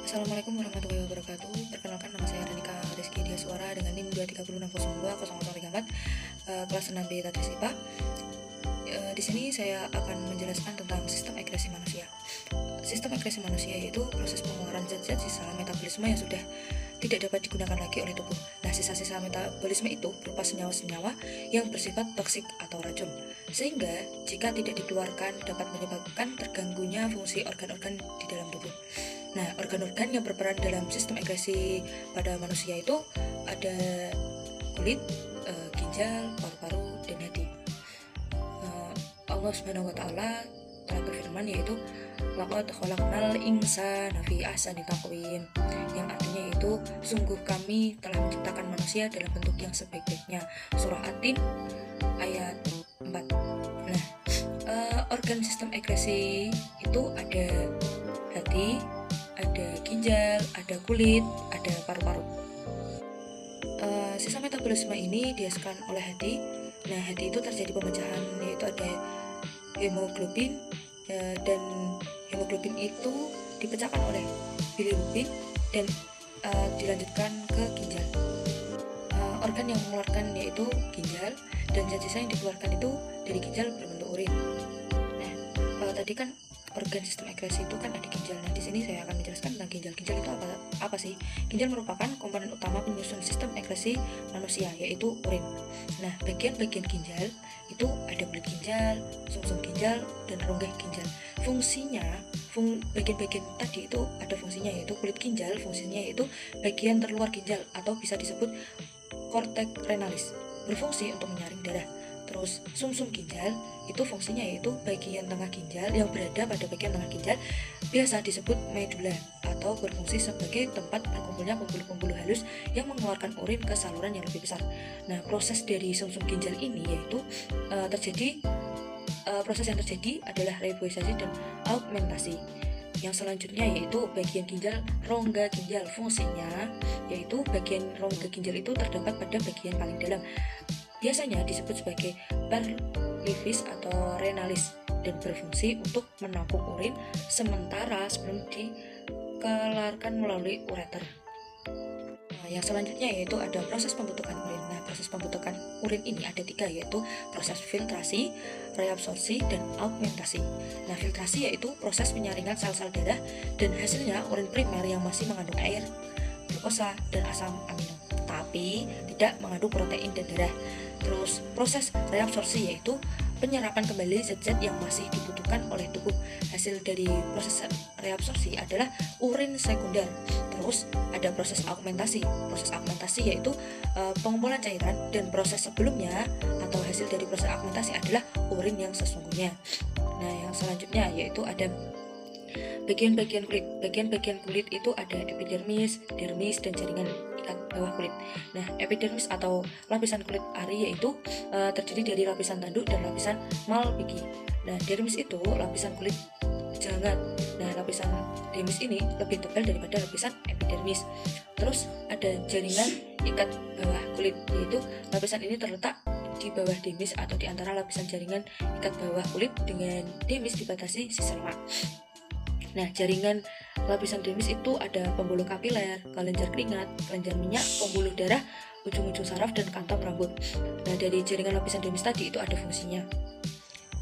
Assalamualaikum warahmatullahi wabarakatuh. Perkenalkan, nama saya Danika Rizky Diasuara dengan NIM 23060200034, kelas 6B Tadris IPA. Di sini saya akan menjelaskan tentang sistem ekskresi manusia. Sistem ekskresi manusia yaitu proses pengeluaran zat-zat sisa metabolisme yang sudah tidak dapat digunakan lagi oleh tubuh. Nah, sisa-sisa metabolisme itu berupa senyawa-senyawa yang bersifat toksik atau racun, sehingga jika tidak dikeluarkan dapat menyebabkan terganggunya fungsi organ-organ di dalam tubuh. Nah, organ-organ yang berperan dalam sistem ekskresi pada manusia itu ada kulit, ginjal, paru-paru, dan hati. Allah Subhanahu wa Ta'ala telah berfirman, yaitu laqad khalaqnal insana fi ahsani taqwim, yang artinya itu sungguh kami telah menciptakan manusia dalam bentuk yang sebaik-baiknya. Surah At-Tin ayat 4. Nah, organ sistem ekskresi itu ada hati, ada ginjal, ada kulit, ada paru-paru. Sisa metabolisme ini dihasilkan oleh hati. Nah, hati itu terjadi pemecahan, yaitu ada hemoglobin, dan hemoglobin itu dipecahkan oleh bilirubin dan dilanjutkan ke ginjal. Organ yang mengeluarkan yaitu ginjal, dan zat sisa yang dikeluarkan itu dari ginjal berbentuk urin. Nah, tadi kan organ sistem ekskresi itu kan ada ginjal. Nah, di sini saya akan menjelaskan tentang ginjal. Ginjal itu apa sih? Ginjal merupakan komponen utama penyusun sistem ekskresi manusia, yaitu urin. Nah, bagian-bagian ginjal itu ada kulit ginjal, sumsum ginjal, dan rongga ginjal. Fungsinya, bagian-bagian tadi itu ada fungsinya, yaitu kulit ginjal fungsinya yaitu bagian terluar ginjal atau bisa disebut korteks renalis, berfungsi untuk menyaring darah. Terus sumsum ginjal itu fungsinya yaitu bagian tengah ginjal yang berada pada bagian tengah ginjal, biasa disebut medula, atau berfungsi sebagai tempat berkumpulnya pembuluh-pembuluh halus yang mengeluarkan urin ke saluran yang lebih besar. Nah, proses dari sumsum ginjal ini yaitu proses yang terjadi adalah reboisasi dan augmentasi. Yang selanjutnya yaitu bagian ginjal rongga ginjal. Fungsinya yaitu bagian rongga ginjal itu terdapat pada bagian paling dalam, biasanya disebut sebagai perlivis atau renalis, dan berfungsi untuk menampung urin sementara sebelum dikeluarkan melalui ureter. Nah, yang selanjutnya yaitu ada proses pembentukan urin. Nah, proses pembentukan urin ini ada 3, yaitu proses filtrasi, reabsorpsi, dan augmentasi. Nah, filtrasi yaitu proses penyaringan sel-sel darah, dan hasilnya urin primer yang masih mengandung air, glukosa, dan asam amino, tapi tidak mengandung protein dan darah. Terus proses reabsorpsi yaitu penyerapan kembali zat-zat yang masih dibutuhkan oleh tubuh. Hasil dari proses reabsorpsi adalah urin sekunder. Terus ada proses augmentasi. Proses augmentasi yaitu pengumpulan cairan, dan proses sebelumnya atau hasil dari proses augmentasi adalah urin yang sesungguhnya. Nah, yang selanjutnya yaitu ada bagian-bagian kulit. Bagian-bagian kulit itu ada epidermis, dermis, dan jaringan ikat bawah kulit. Nah, epidermis atau lapisan kulit ari yaitu terdiri dari lapisan tanduk dan lapisan malpighi. Nah, dermis itu lapisan kulit jangat. Nah, lapisan dermis ini lebih tebal daripada lapisan epidermis. Terus ada jaringan ikat bawah kulit, yaitu lapisan ini terletak di bawah dermis atau di antara lapisan jaringan ikat bawah kulit dengan dermis dibatasi sisa lemak. Nah, jaringan lapisan dermis itu ada pembuluh kapiler, kelenjar keringat, kelenjar minyak, pembuluh darah, ujung-ujung saraf, dan kantong rambut. Nah, dari jaringan lapisan dermis tadi itu ada fungsinya.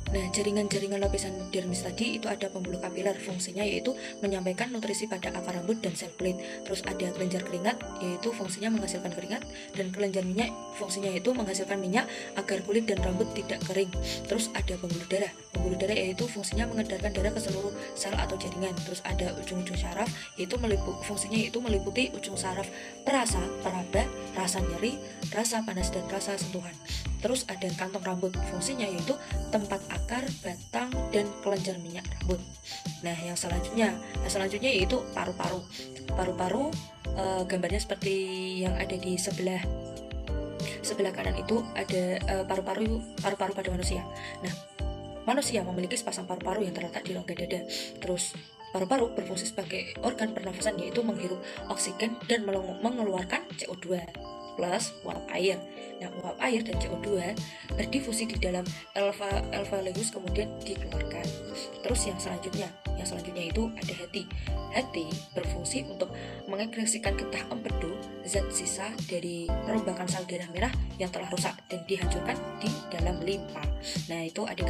Nah, jaringan-jaringan lapisan dermis tadi itu ada pembuluh kapiler, fungsinya yaitu menyampaikan nutrisi pada akar rambut dan sel kulit. Terus ada kelenjar keringat, yaitu fungsinya menghasilkan keringat, dan kelenjar minyak fungsinya yaitu menghasilkan minyak agar kulit dan rambut tidak kering. Terus ada pembuluh darah. Pembuluh darah yaitu fungsinya mengedarkan darah ke seluruh sel atau jaringan. Terus ada ujung-ujung saraf, yaitu fungsinya yaitu meliputi ujung saraf perasa, peraba, rasa nyeri, rasa panas, dan rasa sentuhan. Terus ada kantong rambut, fungsinya yaitu tempat akar, batang, dan kelenjar minyak rambut. Nah, yang selanjutnya yaitu paru-paru. Paru-paru gambarnya seperti yang ada di sebelah kanan itu ada paru-paru pada manusia. Nah, manusia memiliki sepasang paru-paru yang terletak di rongga dada. Terus paru-paru berfungsi sebagai organ pernafasan, yaitu menghirup oksigen dan mengeluarkan CO2. plus uap air. Nah, uap air dan CO2 berdifusi di dalam alveolus kemudian dikeluarkan. Terus yang selanjutnya itu ada hati. Hati berfungsi untuk mengekskresikan getah empedu, zat sisa dari perombakan sel darah merah yang telah rusak dan dihancurkan di dalam limpa. Nah, itu ada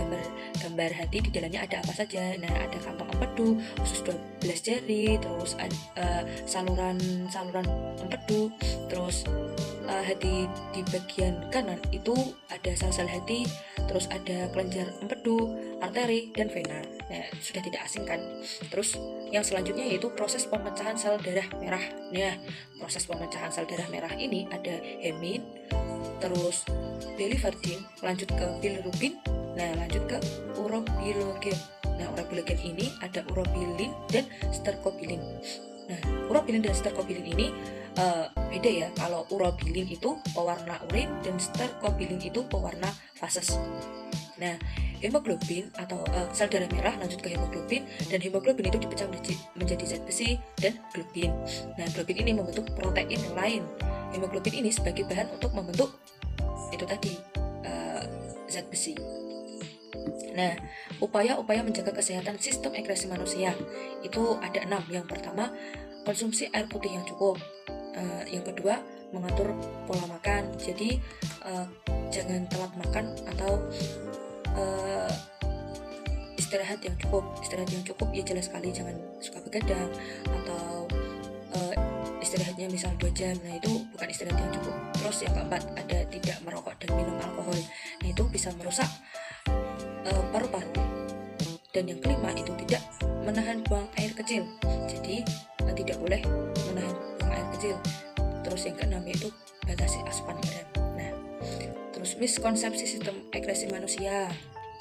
gambar hati, di dalamnya ada apa saja. Nah, ada kantong empedu, usus 12 jari, terus saluran empedu, terus hati di bagian kanan itu ada sel-sel hati, terus ada kelenjar empedu, arteri, dan vena. Nah, sudah tidak asing kan. Terus yang selanjutnya yaitu proses pemecahan sel darah merah. Nah, proses pemecahan sel darah merah ini ada hemin, terus biliverdin, lanjut ke bilirubin, nah lanjut ke urobilogen. Nah, urobilogen ini ada urobilin dan sterkobilin. Nah, urobilin dan sterkobilin ini beda ya. Kalau urobilin itu pewarna urin dan sterkobilin itu pewarna fases. Nah, hemoglobin atau sel darah merah lanjut ke hemoglobin, dan hemoglobin itu dipecah menjadi zat besi dan globin. Nah, globin ini membentuk protein lain. Hemoglobin ini sebagai bahan untuk membentuk itu tadi zat besi. Nah, upaya-upaya menjaga kesehatan sistem ekskresi manusia itu ada 6. Yang pertama, konsumsi air putih yang cukup. Yang kedua, mengatur pola makan. Jadi jangan telat makan atau istirahat yang cukup ya jelas sekali, jangan suka begadang atau istirahatnya misal 2 jam. Nah, itu bukan istirahat yang cukup. Terus yang keempat, ada tidak merokok dan minum alkohol. Nah, itu bisa merusak paru-paru. Dan yang kelima itu tidak menahan buang air kecil. Jadi tidak boleh menahan buang air kecil. Terus yang keenam yaitu batasi asupan garam. Nah, terus miskonsepsi sistem ekskresi manusia.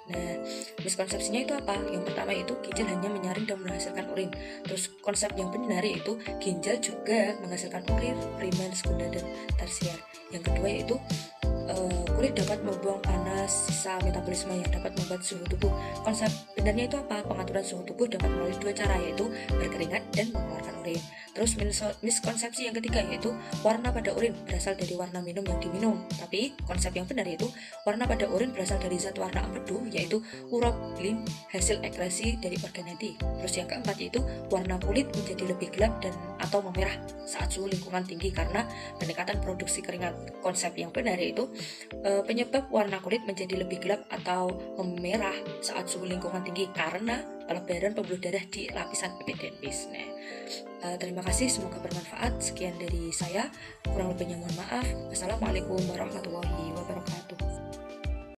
Nah, miskonsepsinya itu apa? Yang pertama itu ginjal hanya menyaring dan menghasilkan urin. Terus konsep yang benar yaitu ginjal juga menghasilkan urin primer, sekunder, dan tersier. Yang kedua yaitu kulit dapat membuang panas sisa metabolisme yang dapat membuat suhu tubuh. Konsep benarnya itu apa? Pengaturan suhu tubuh dapat melalui 2 cara, yaitu berkeringat dan mengeluarkan urin. Terus miskonsepsi yang ketiga yaitu warna pada urin berasal dari warna minum yang diminum. Tapi konsep yang benar yaitu warna pada urin berasal dari zat warna empedu, yaitu urobilin, hasil ekskresi dari organ hati. Terus yang keempat yaitu warna kulit menjadi lebih gelap dan atau memerah saat suhu lingkungan tinggi karena peningkatan produksi keringat. Konsep yang benar yaitu penyebab warna kulit menjadi lebih gelap atau memerah saat suhu lingkungan tinggi karena pelebaran pembuluh darah di lapisan epidermis. Nah, terima kasih, semoga bermanfaat. Sekian dari saya, kurang lebihnya mohon maaf. Wassalamualaikum warahmatullahi wabarakatuh.